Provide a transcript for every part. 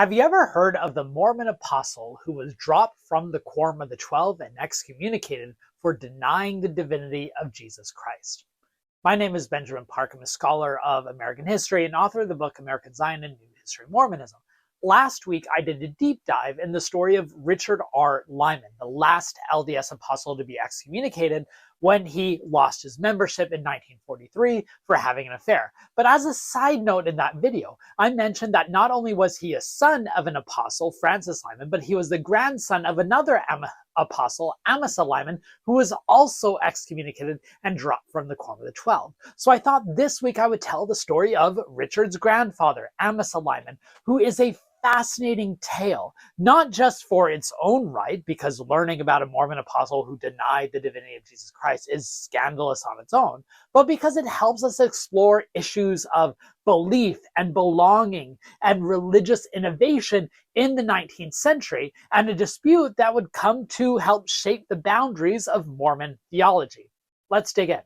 Have you ever heard of the Mormon Apostle who was dropped from the Quorum of the 12 and excommunicated for denying the divinity of Jesus Christ? My name is Benjamin Park. I'm a scholar of American history and author of the book American Zion and New History of Mormonism. Last week, I did a deep dive in the story of Richard R. Lyman, the last LDS apostle to be excommunicated when he lost his membership in 1943 for having an affair. But as a side note in that video, I mentioned that not only was he a son of an apostle, Francis Lyman, but he was the grandson of another apostle, Amasa Lyman, who was also excommunicated and dropped from the Quorum of the 12. So I thought this week I would tell the story of Richard's grandfather, Amasa Lyman, who is a fascinating tale, not just for its own right, because learning about a Mormon apostle who denied the divinity of Jesus Christ is scandalous on its own, but because it helps us explore issues of belief and belonging and religious innovation in the 19th century and a dispute that would come to help shape the boundaries of Mormon theology. Let's dig in.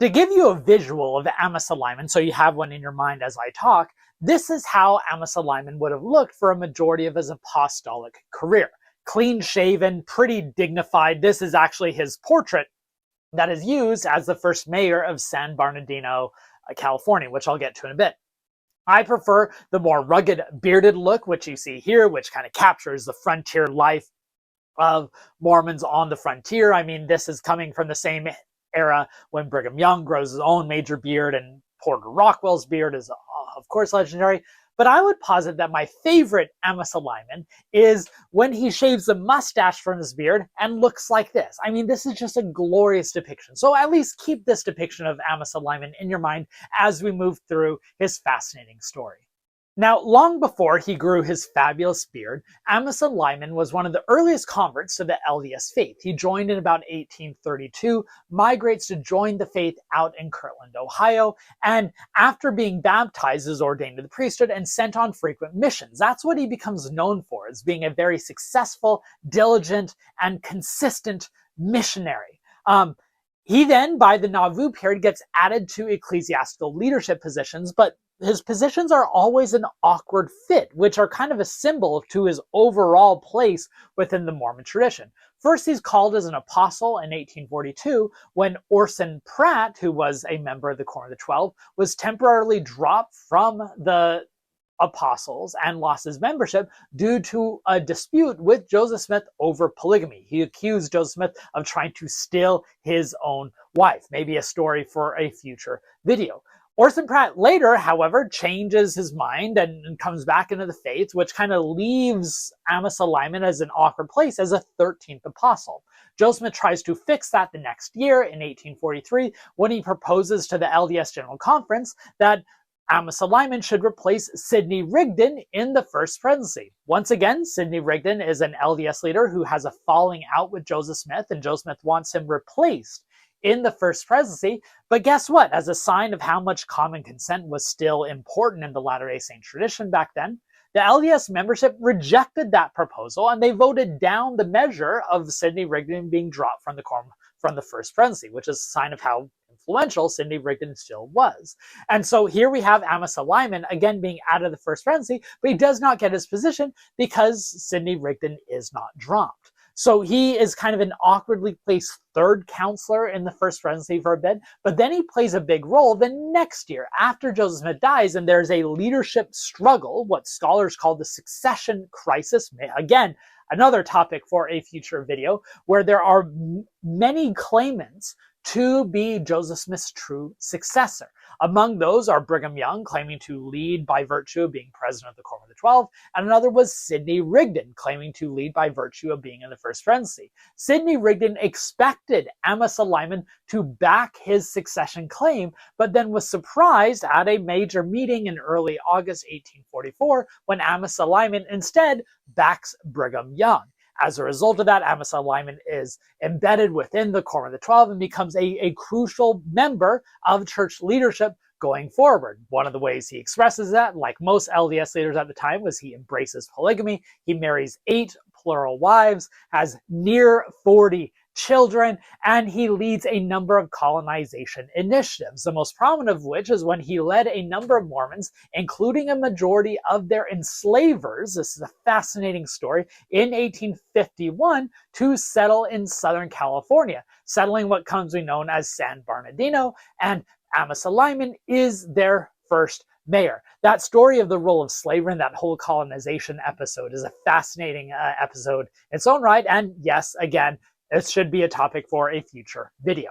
To give you a visual of Amasa Lyman, so you have one in your mind as I talk, this is how Amasa Lyman would have looked for a majority of his apostolic career. Clean-shaven, pretty dignified. This is actually his portrait that is used as the first mayor of San Bernardino, California, which I'll get to in a bit. I prefer the more rugged, bearded look, which you see here, which kind of captures the frontier life of Mormons on the frontier. I mean, this is coming from the same era when Brigham Young grows his own major beard, and Porter Rockwell's beard is, of course, legendary. But I would posit that my favorite Amasa Lyman is when he shaves the mustache from his beard and looks like this. I mean, this is just a glorious depiction. So at least keep this depiction of Amasa Lyman in your mind as we move through his fascinating story. Now, long before he grew his fabulous beard, Amasa Lyman was one of the earliest converts to the LDS faith. He joined in about 1832, migrates to join the faith out in Kirtland, Ohio, and after being baptized is ordained to the priesthood and sent on frequent missions. That's what he becomes known for, as being a very successful, diligent, and consistent missionary. He then, by the Nauvoo period, gets added to ecclesiastical leadership positions, but his positions are always an awkward fit, which are kind of a symbol to his overall place within the Mormon tradition. First, he's called as an apostle in 1842 when Orson Pratt, who was a member of the Quorum of the 12, was temporarily dropped from the apostles and lost his membership due to a dispute with Joseph Smith over polygamy. He accused Joseph Smith of trying to steal his own wife. Maybe a story for a future video. Orson Pratt later, however, changes his mind and comes back into the faith, which kind of leaves Amasa Lyman as an awkward place as a 13th apostle. Joseph Smith tries to fix that the next year in 1843 when he proposes to the LDS General Conference that Amasa Lyman should replace Sidney Rigdon in the First Presidency. Once again, Sidney Rigdon is an LDS leader who has a falling out with Joseph Smith, and Joseph Smith wants him replaced in the First Presidency. But guess what? As a sign of how much common consent was still important in the Latter-day Saint tradition back then, the LDS membership rejected that proposal, and they voted down the measure of Sidney Rigdon being dropped from the First Presidency, which is a sign of how influential Sidney Rigdon still was. And so here we have Amasa Lyman again being out of the First Presidency, but he does not get his position because Sidney Rigdon is not dropped. So he is kind of an awkwardly placed third counselor in the First Presidency for a bit, but then he plays a big role the next year after Joseph Smith dies, and there's a leadership struggle, what scholars call the succession crisis. Again, another topic for a future video, where there are many claimants to be Joseph Smith's true successor. Among those are Brigham Young, claiming to lead by virtue of being president of the Quorum of the 12, and another was Sidney Rigdon, claiming to lead by virtue of being in the First Presidency. Sidney Rigdon expected Amasa Lyman to back his succession claim, but then was surprised at a major meeting in early August 1844 when Amasa Lyman instead backs Brigham Young. As a result of that, Amasa Lyman is embedded within the Quorum of the 12 and becomes a crucial member of church leadership going forward. One of the ways he expresses that, like most LDS leaders at the time, was he embraces polygamy. He marries 8 plural wives, has near 40 children, and he leads a number of colonization initiatives, the most prominent of which is when he led a number of Mormons, including a majority of their enslavers, this is a fascinating story, in 1851 to settle in Southern California, settling what comes to be known as San Bernardino, and Amasa Lyman is their first mayor. That story of the role of slavery and that whole colonization episode is a fascinating episode in its own right, and yes, again, it should be a topic for a future video.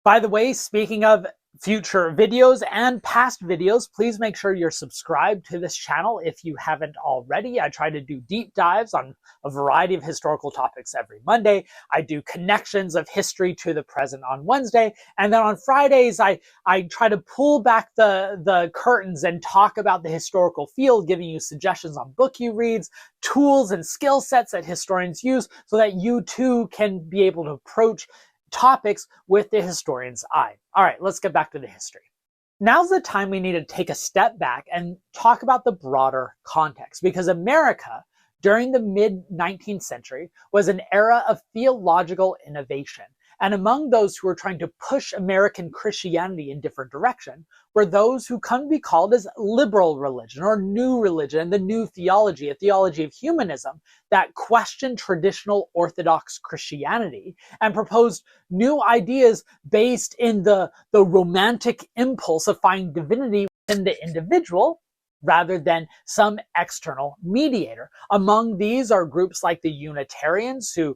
By the way, speaking of future videos and past videos, please make sure you're subscribed to this channel if you haven't already. I try to do deep dives on a variety of historical topics every Monday. I do connections of history to the present on Wednesday. And then on Fridays, I try to pull back the curtains and talk about the historical field, giving you suggestions on book you read, tools and skill sets that historians use so that you too can be able to approach topics with the historian's eye. All right, let's get back to the history. Now's the time we need to take a step back and talk about the broader context, because America during the mid-19th century was an era of theological innovation. And among those who were trying to push American Christianity in different direction were those who come to be called as liberal religion or new religion, the new theology, a theology of humanism that questioned traditional Orthodox Christianity and proposed new ideas based in the romantic impulse of finding divinity within the individual rather than some external mediator. Among these are groups like the Unitarians who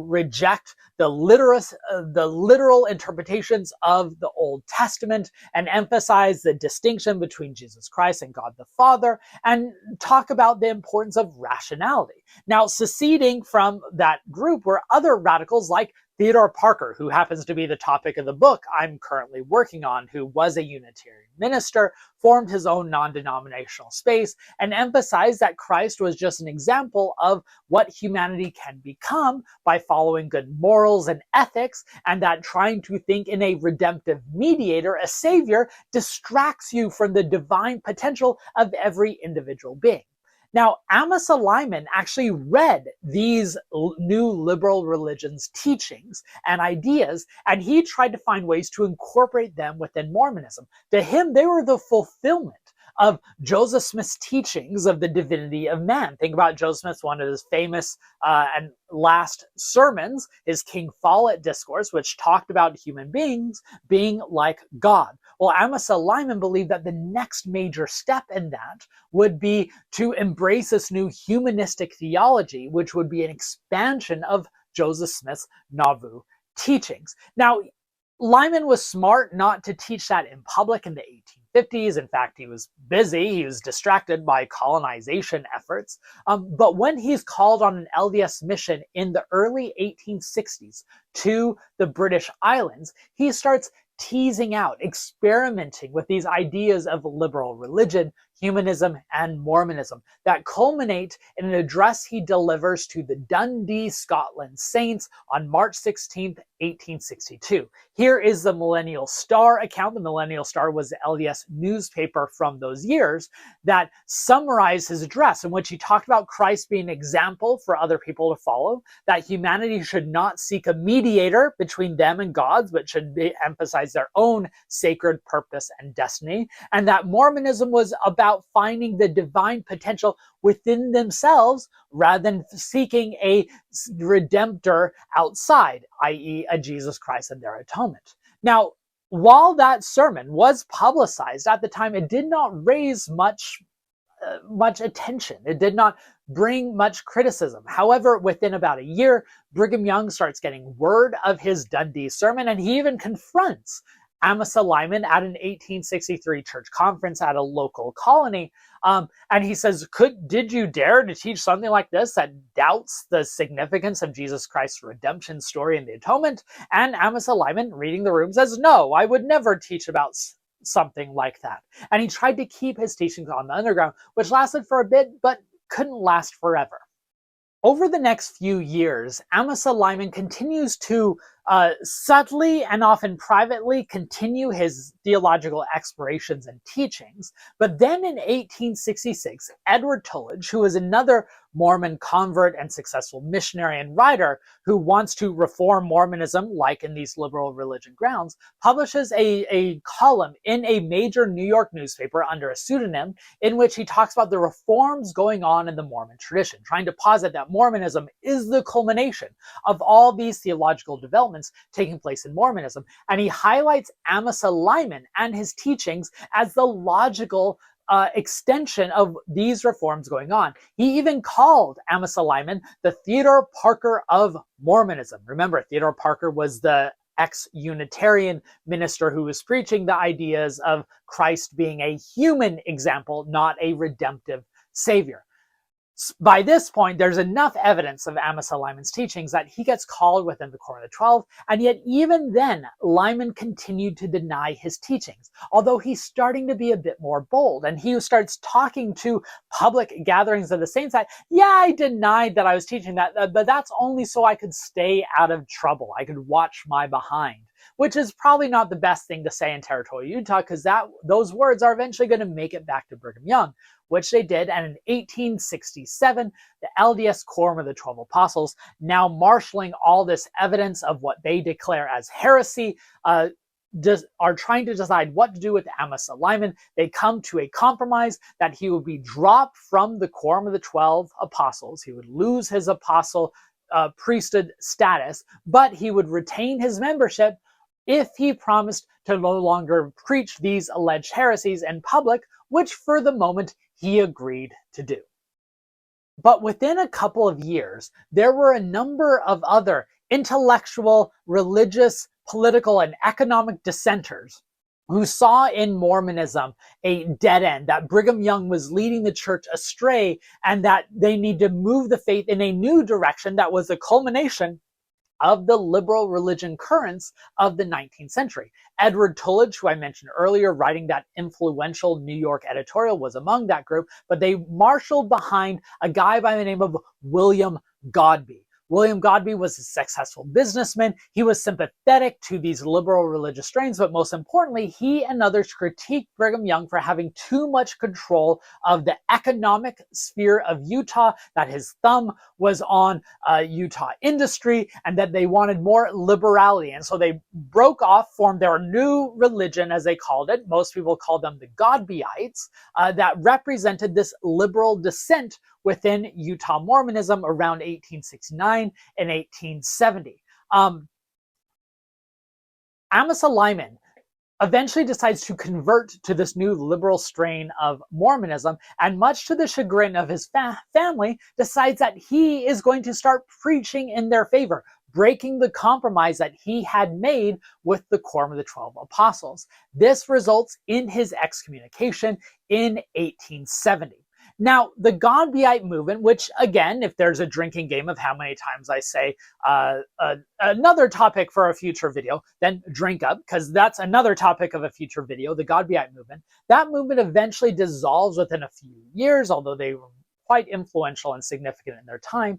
reject the literal interpretations of the Old Testament and emphasize the distinction between Jesus Christ and God the Father, and talk about the importance of rationality. Now, seceding from that group were other radicals like Theodore Parker, who happens to be the topic of the book I'm currently working on, who was a Unitarian minister, formed his own non-denominational space, and emphasized that Christ was just an example of what humanity can become by following good morals and ethics, and that trying to think in a redemptive mediator, a savior, distracts you from the divine potential of every individual being. Now, Amasa Lyman actually read these new liberal religions' teachings and ideas, and he tried to find ways to incorporate them within Mormonism. To him, they were the fulfillment of Joseph Smith's teachings of the divinity of man. Think about Joseph Smith's one of his famous and last sermons, his King Follett discourse, which talked about human beings being like God. Well, Amasa Lyman believed that the next major step in that would be to embrace this new humanistic theology, which would be an expansion of Joseph Smith's Nauvoo teachings. Now, Lyman was smart not to teach that in public in the 1850s. In fact, he was busy. He was distracted by colonization efforts. But when he's called on an LDS mission in the early 1860s to the British Islands, he starts teasing out, experimenting with these ideas of liberal religion, humanism, and Mormonism that culminate in an address he delivers to the Dundee, Scotland Saints on March 16th, 1862. Here is the Millennial Star account. The Millennial Star was the LDS newspaper from those years that summarized his address, in which he talked about Christ being an example for other people to follow, that humanity should not seek a mediator between them and God, but should emphasize their own sacred purpose and destiny, and that Mormonism was about finding the divine potential within themselves rather than seeking a redemptor outside, i.e. a Jesus Christ and their atonement. Now, while that sermon was publicized at the time, it did not raise much attention. It did not bring much criticism. However, within about a year, Brigham Young starts getting word of his Dundee sermon, and he even confronts Amasa Lyman at an 1863 church conference at a local colony. And he says, did you dare to teach something like this that doubts the significance of Jesus Christ's redemption story and the atonement? And Amasa Lyman, reading the room, says, no, I would never teach about something like that. And he tried to keep his teachings on the underground, which lasted for a bit, but couldn't last forever. Over the next few years, Amasa Lyman continues to subtly and often privately continue his theological explorations and teachings. But then in 1866, Edward Tullidge, who was another Mormon convert and successful missionary and writer who wants to reform Mormonism, like in these liberal religion grounds, publishes a column in a major New York newspaper under a pseudonym in which he talks about the reforms going on in the Mormon tradition, trying to posit that Mormonism is the culmination of all these theological developments taking place in Mormonism. And he highlights Amasa Lyman and his teachings as the logical extension of these reforms going on. He even called Amasa Lyman the Theodore Parker of Mormonism. Remember, Theodore Parker was the ex-Unitarian minister who was preaching the ideas of Christ being a human example, not a redemptive savior. By this point, there's enough evidence of Amasa Lyman's teachings that he gets called within the Quorum of the 12, and yet even then, Lyman continued to deny his teachings, although he's starting to be a bit more bold, and he starts talking to public gatherings of the saints that, yeah, I denied that I was teaching that, but that's only so I could stay out of trouble. I could watch my behind, which is probably not the best thing to say in territorial Utah, because those words are eventually going to make it back to Brigham Young, which they did. And in 1867, the LDS Quorum of the 12 Apostles, now marshaling all this evidence of what they declare as heresy, are trying to decide what to do with Amasa Lyman. They come to a compromise that he would be dropped from the Quorum of the 12 Apostles. He would lose his apostle priesthood status, but he would retain his membership if he promised to no longer preach these alleged heresies in public, which for the moment he agreed to do. But within a couple of years, there were a number of other intellectual, religious, political, and economic dissenters who saw in Mormonism a dead end, that Brigham Young was leading the church astray, and that they need to move the faith in a new direction that was the culmination of the liberal religion currents of the 19th century. Edward Tullidge, who I mentioned earlier, writing that influential New York editorial, was among that group, but they marshaled behind a guy by the name of William Godbeite. William Godbeite was a successful businessman. He was sympathetic to these liberal religious strains, but most importantly, he and others critiqued Brigham Young for having too much control of the economic sphere of Utah, that his thumb was on Utah industry, and that they wanted more liberality. And so they broke off, formed their new religion, as they called it. Most people called them the Godbeites, that represented this liberal dissent within Utah Mormonism around 1869 and 1870. Amasa Lyman eventually decides to convert to this new liberal strain of Mormonism, and much to the chagrin of his family, decides that he is going to start preaching in their favor, breaking the compromise that he had made with the Quorum of the 12 Apostles. This results in his excommunication in 1870. Now, the Godbeite movement, which, again, if there's a drinking game of how many times I say another topic for a future video, then drink up, because that's another topic of a future video, the Godbeite movement. That movement eventually dissolves within a few years, although they were quite influential and significant in their time.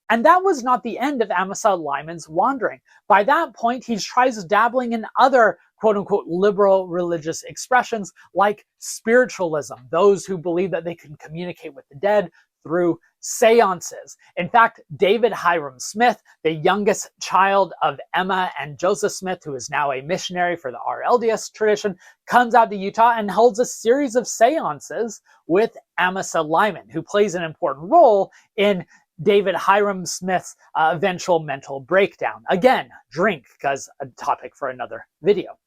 And that was not the end of Amasa Lyman's wandering. By that point, he tries dabbling in other quote-unquote liberal religious expressions like spiritualism, those who believe that they can communicate with the dead through seances. In fact, David Hyrum Smith, the youngest child of Emma and Joseph Smith, who is now a missionary for the LDS tradition, comes out to Utah and holds a series of seances with Amasa Lyman, who plays an important role in David Hyrum Smith's eventual mental breakdown. Again, drink, because a topic for another video.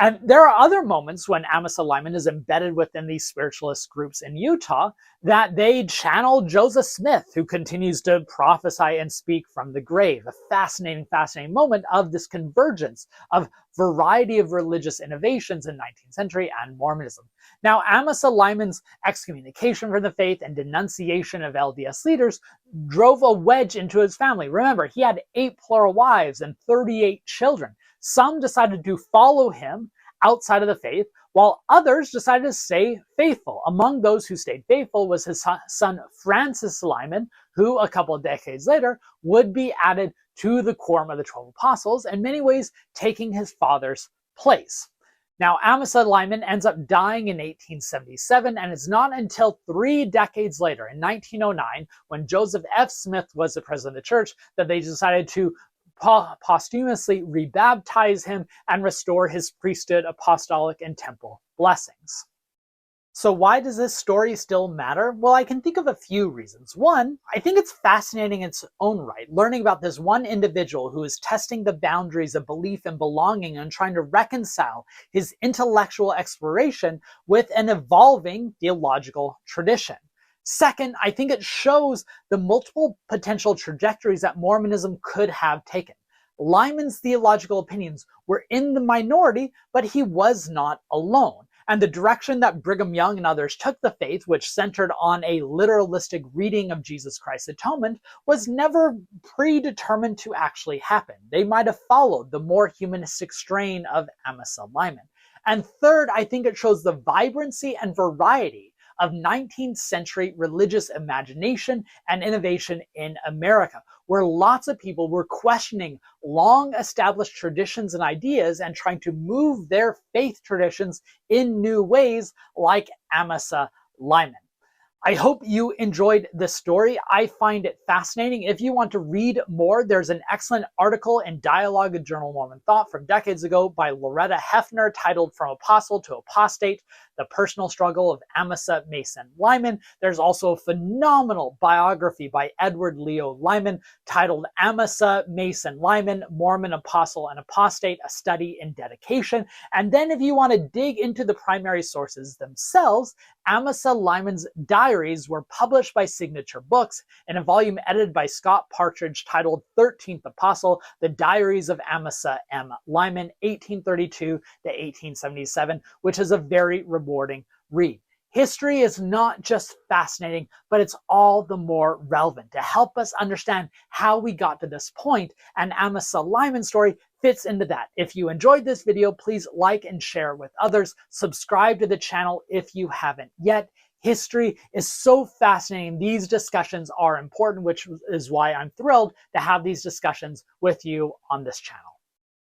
And there are other moments when Amasa Lyman is embedded within these spiritualist groups in Utah that they channel Joseph Smith, who continues to prophesy and speak from the grave. A fascinating, fascinating moment of this convergence of variety of religious innovations in 19th century and Mormonism. Now, Amasa Lyman's excommunication from the faith and denunciation of LDS leaders drove a wedge into his family. Remember, he had 8 plural wives and 38 children. Some decided to follow him outside of the faith, while others decided to stay faithful. Among those who stayed faithful was his son Francis Lyman, who a couple of decades later would be added to the quorum of the 12 apostles, in many ways taking his father's place. Now, Amasa Lyman ends up dying in 1877, and it's not until 3 decades later, in 1909, when Joseph F. Smith was the president of the church, that they decided to posthumously rebaptize him and restore his priesthood, apostolic, and temple blessings. So why does this story still matter? Well, I can think of a few reasons. One, I think it's fascinating in its own right, learning about this one individual who is testing the boundaries of belief and belonging and trying to reconcile his intellectual exploration with an evolving theological tradition. Second, I think it shows the multiple potential trajectories that Mormonism could have taken. Lyman's theological opinions were in the minority, but he was not alone. And the direction that Brigham Young and others took the faith, which centered on a literalistic reading of Jesus Christ's atonement, was never predetermined to actually happen. They might have followed the more humanistic strain of Amasa Lyman. And third, I think it shows the vibrancy and variety of 19th century religious imagination and innovation in America, where lots of people were questioning long-established traditions and ideas and trying to move their faith traditions in new ways, like Amasa Lyman. I hope you enjoyed this story. I find it fascinating. If you want to read more, there's an excellent article in Dialogue and Journal of Mormon Thought from decades ago by Loretta Hefner titled From Apostle to Apostate, The Personal Struggle of Amasa Mason Lyman. There's also a phenomenal biography by Edward Leo Lyman titled Amasa Mason Lyman, Mormon Apostle and Apostate, A Study in Dedication. And then if you want to dig into the primary sources themselves, Amasa Lyman's diaries were published by Signature Books in a volume edited by Scott Partridge titled 13th Apostle, The Diaries of Amasa M. Lyman, 1832 to 1877, which is a very rewarding read. History is not just fascinating, but it's all the more relevant to help us understand how we got to this point, and Amasa Lyman's story fits into that. If you enjoyed this video, please like and share with others. Subscribe to the channel if you haven't yet. History is so fascinating. These discussions are important, which is why I'm thrilled to have these discussions with you on this channel.